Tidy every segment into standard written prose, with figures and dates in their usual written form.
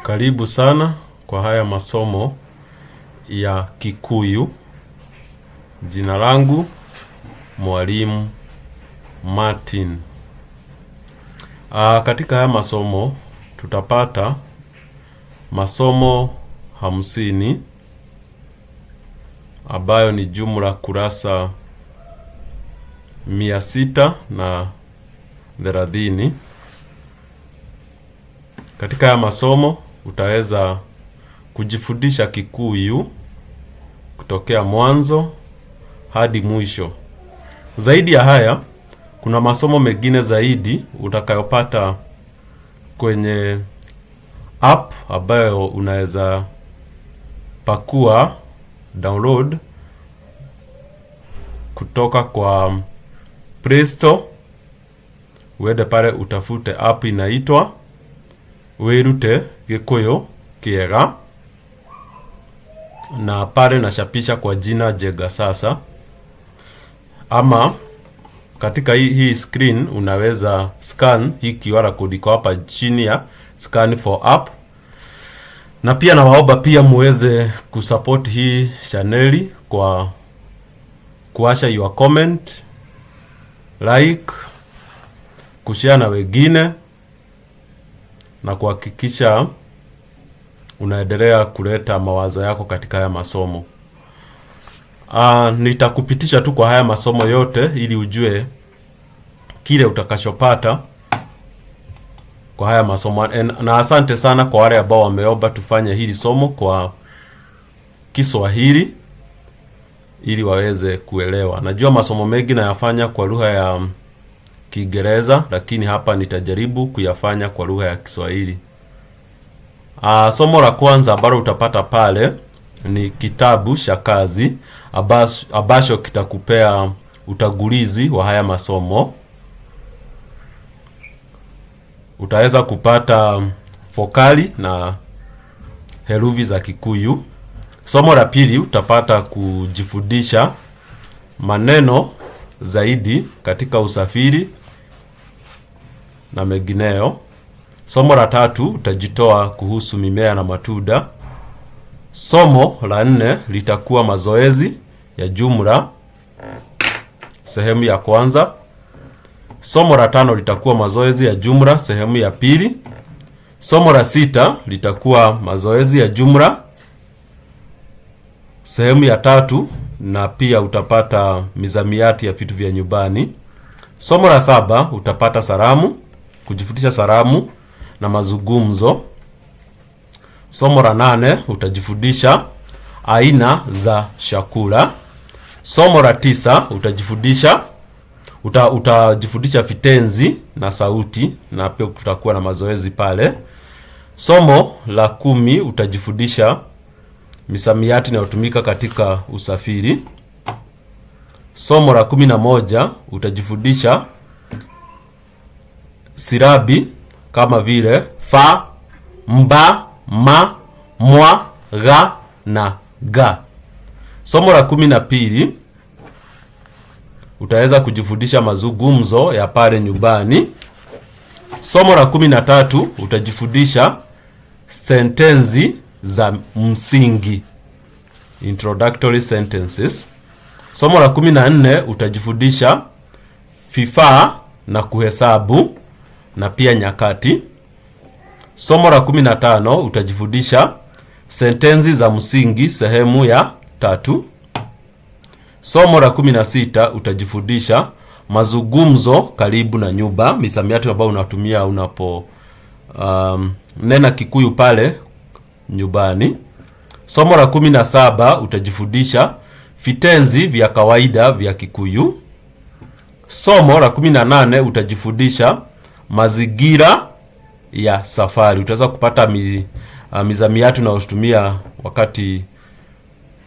Karibu sana kwa haya masomo ya Kikuyu. Jina langu Mwalimu Martin. Katika haya masomo tutapata masomo 50 ambayo ni jumla kurasa 630. Katika haya masomo utaweza kujifundisha Kikuyu kutokea mwanzo hadi mwisho. Zaidi ya haya, kuna masomo mengine zaidi utakayopata kwenye app ambayo unaweza pakua download kutoka kwa Play Store. Uende pale utafute app inaitwa Wirute Gikuyu Kiega, na pale nashapisha kwa jina Jega Sasa. Ama katika hii screen unaweza scan hii QR code iko hapa chini ya scan for app. Na pia nawaomba pia muweze kusupport hii channel kwa kuacha your comment, like, kushare na wengine na kuhakikisha unaendelea kuleta mawazo yako katika haya masomo. Nitakupitisha tu kwa haya masomo yote ili ujue kile utakachopata kwa haya masomo. Na asante sana kwa wale ambao wameomba tufanye hili somo kwa Kiswahili ili waweze kuelewa. Najua masomo mengi nayafanya kwa lugha ya Kiingereza, lakini hapa nitajaribu kuyafanya kwa lugha ya Kiswahili. Somo la kwanza ambalo utapata pale ni kitabu cha kazi ambacho kitakupea utangulizi wa haya masomo. Utaweza kupata vokali na herufi za Kikuyu. Somo la pili utapata kujifundisha maneno zaidi katika usafiri na mengineyo. Somo la tatu utajitoa kuhusu mimea na matunda. Somo la 4 litakuwa mazoezi ya jumla sehemu ya kwanza. Somo la 5 litakuwa mazoezi ya jumla sehemu ya pili. Somo la 6 litakuwa mazoezi ya jumla sehemu ya 3, na pia utapata misamiati ya vitu vya nyumbani. Somo la 7 utapata salamu, kujifundisha salamu na mazungumzo. Somo la 8 utajifundisha aina za chakula. Somo la 9 utajifundisha vitenzi na sauti, na pia kutakuwa na mazoezi pale. Somo la 10 utajifundisha misamiati inayotumika katika usafiri. Somo la 11 utajifundisha silabi kama vile fa, mba, ma, mwa, ga na ga. Somo la 12 utaweza kujifundisha mazungumzo ya pale nyumbani. Somo la 13 utajifundisha sentensi za msingi, introductory sentences. Somo la 14 utajifundisha vifaa na kuhesabu na pia nyakati. Somo la 15 utajifundisha sentensi za msingi sehemu ya 3. Somo la 16 utajifundisha mazungumzo karibu na nyumba, misamiati ambayo unatumia unapo nena Kikuyu pale nyumbani. Somo la 17 utajifundisha vitenzi vya kawaida vya Kikuyu. Somo la 18 utajifundisha mazingira ya safari. Utaweza kupata misamiati unayotumia wakati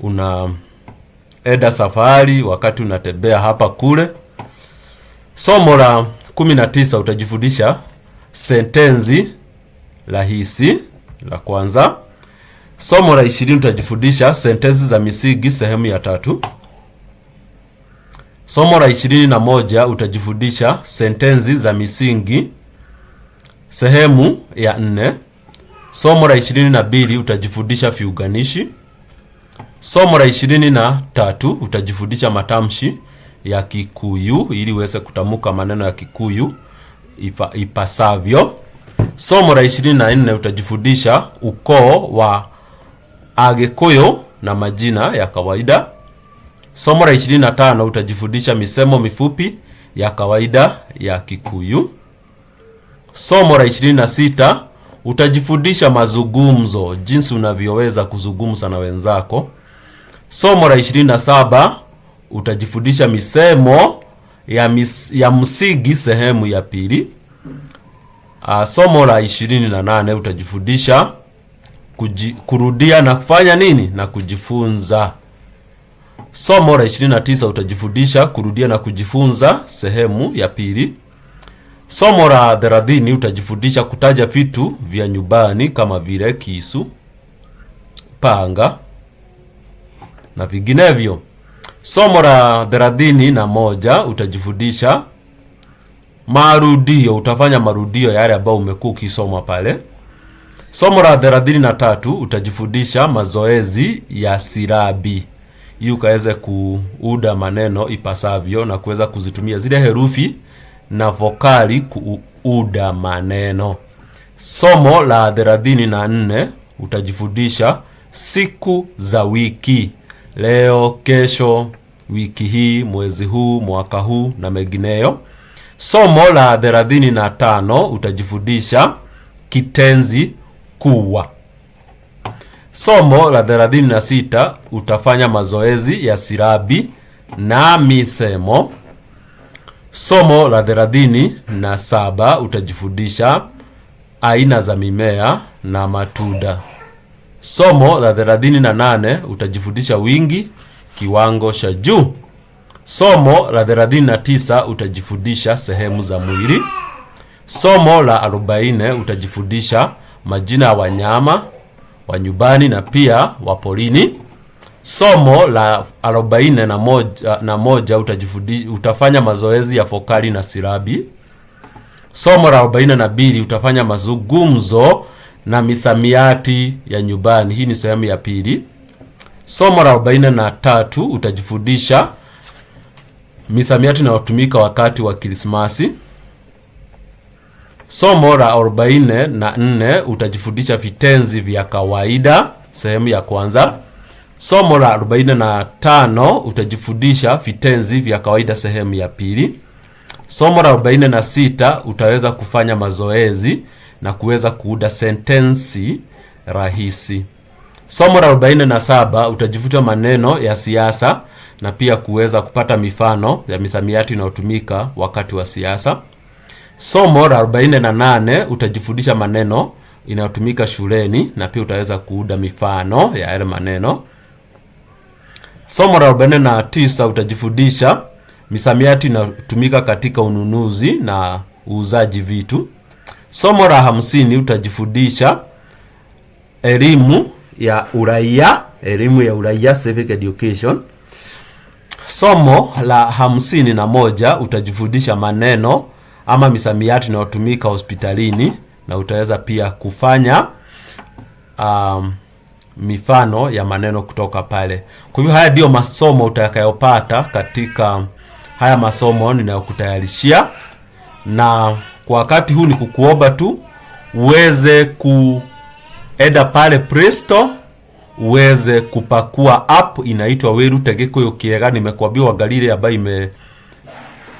unaenda safari, wakati unatembea hapa kule. Somo la 19 utajifundisha sentensi rahisi la kwanza. Somo la 20 utajifundisha sentensi za misingi sehemu ya 3. Somo la 21 utajifundisha sentensi za misingi sehemu ya 4. Somo la 22 utajifundisha viunganishi. Somo la 23 utajifundisha matamshi ya Kikuyu ili uweze kutamka maneno ya Kikuyu ipasavyo. Somo la 24 utajifundisha ukoo wa Agikuyu na majina ya kawaida. Somo la 25 utajifundisha misemo mifupi ya kawaida ya Kikuyu. Somo la 26 utajifundisha mazungumzo, jinsi unavyoweza kuzungumza na wenzako. Somo la 27 utajifundisha misemo ya msingi sehemu ya pili. Somo la 28 utajifundisha kurudia na kufanya nini na kujifunza. Somo la 29 utajifundisha kurudia na kujifunza sehemu ya pili. Somo la 30 utajifundisha kutaja vitu vya nyumbani kama vile kisu, panga na vinginevyo. Somo la 31 utajifundisha marudio, utafanya marudio yale ambayo umekuwa ukisoma pale. Somo la 33 utajifundisha mazoezi ya silabi, ili ukaweze kuuda maneno ipasavyo na kuweza kuzitumia zile herufi na vokali kuuda maneno. Somo la 34 utajifundisha siku za wiki, leo, kesho, wiki hii, mwezi huu, mwaka huu na mengineyo. Somo la 35 utajifundisha kitenzi kuwa. Somo la 36 utafanya mazoezi ya silabi na misemo. Somo la 37 utajifundisha aina za mimea na matunda. Somo la 38 utajifundisha wingi, kiwango cha juu. Somo la 39 utajifundisha sehemu za mwili. Somo la 40 utajifundisha majina ya wanyama wa nyumbani na pia wa porini. Somo la 41 utafanya mazoezi ya vokali na silabi. Somo la 42 utafanya mazungumzo na misamiati ya nyumbani. Hii ni sehemu ya pili. Somo la 43 utajifundisha misamiati inayotumika wakati wa Krismasi. Somo la 44 utajifundisha vitenzi vya kawaida, sehemu ya kwanza. Somo la 45 utajifundisha vitenzi vya kawaida, sehemu ya pili. Somo la 46 utaweza kufanya mazoezi na kuweza kuuda sentensi rahisi. Somo la 47 utajifunza maneno ya siasa na pia kuweza kupata mifano ya misamiati inayotumika wakati wa siasa. Somo la 48 utajifundisha maneno inayotumika shuleni na pia utaweza kuuda mifano ya yale maneno. Somo la 49 utajifundisha misamiati inayotumika katika ununuzi na uuzaji vitu. Somo la 50 utajifundisha elimu ya uraia, civic education. Somo la 51 utajifundisha maneno ama misamiati inayotumika hospitalini na utaweza pia kufanya mifano ya maneno kutoka pale. Kwa hivyo haya ndio masomo utakayopata katika haya masomo ninayokutayarishia, na kwa wakati huu ni kukuomba tu uweze kuenda pale Play Store uweze kupakua app inaitwa Werute Gikuyu Kiega. Nimekuambia uangalie ambayo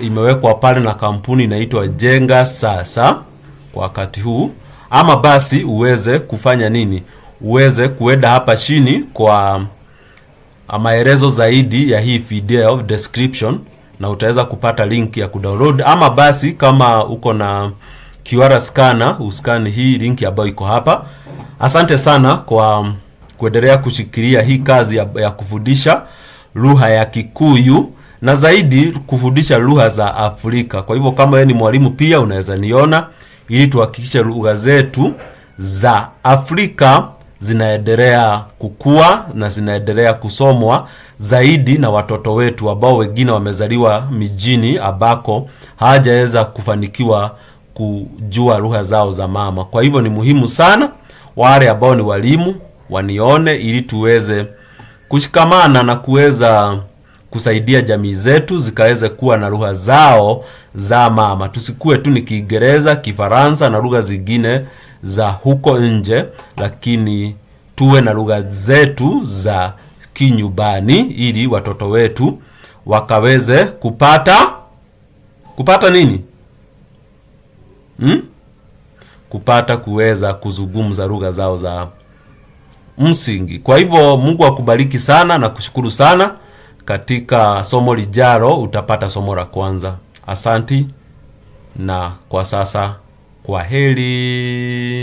imewekwa pale na kampuni inaitwa Jenga Sasa kwa wakati huu. Ama basi uweze kufanya nini? Uweze kuenda hapa chini kwa maelezo zaidi ya hii video description na utaweza kupata link ya kudownload. Ama basi kama uko na QR scanner uscan hii link ambayo iko hapa. Asante sana kwa kuendelea kushikilia hii kazi ya kufundisha lugha ya Kikuyu na zaidi kufundisha lugha za Afrika. Kwa hivyo kama wewe ni mwalimu pia unaweza niona, ili tuhakikishe lugha zetu za Afrika zinaendelea kukua na zinaendelea kusomwa zaidi na watoto wetu ambao wengine wamezaliwa mijini ambako hawajaweza kufanikiwa kujua lugha zao za mama. Kwa hivyo ni muhimu sana wale ambao ni walimu wanione, ili tuweze kushikamana na kuweza kusaidia jamii zetu zikaweze kuwa na lugha zao za mama. Tusikue tu ni Kiingereza, Kifaransa na lugha zingine za huko nje, lakini tuwe na lugha zetu za kinyumbani, ili watoto wetu wakaweze kupata nini? Kupata kuweza kuzungumza lugha zao za msingi. Kwa hivyo Mungu akubariki sana na kushukuru sana. Katika somo lijalo utapata somo la kwanza. Asanti, na kwa sasa kwa heri.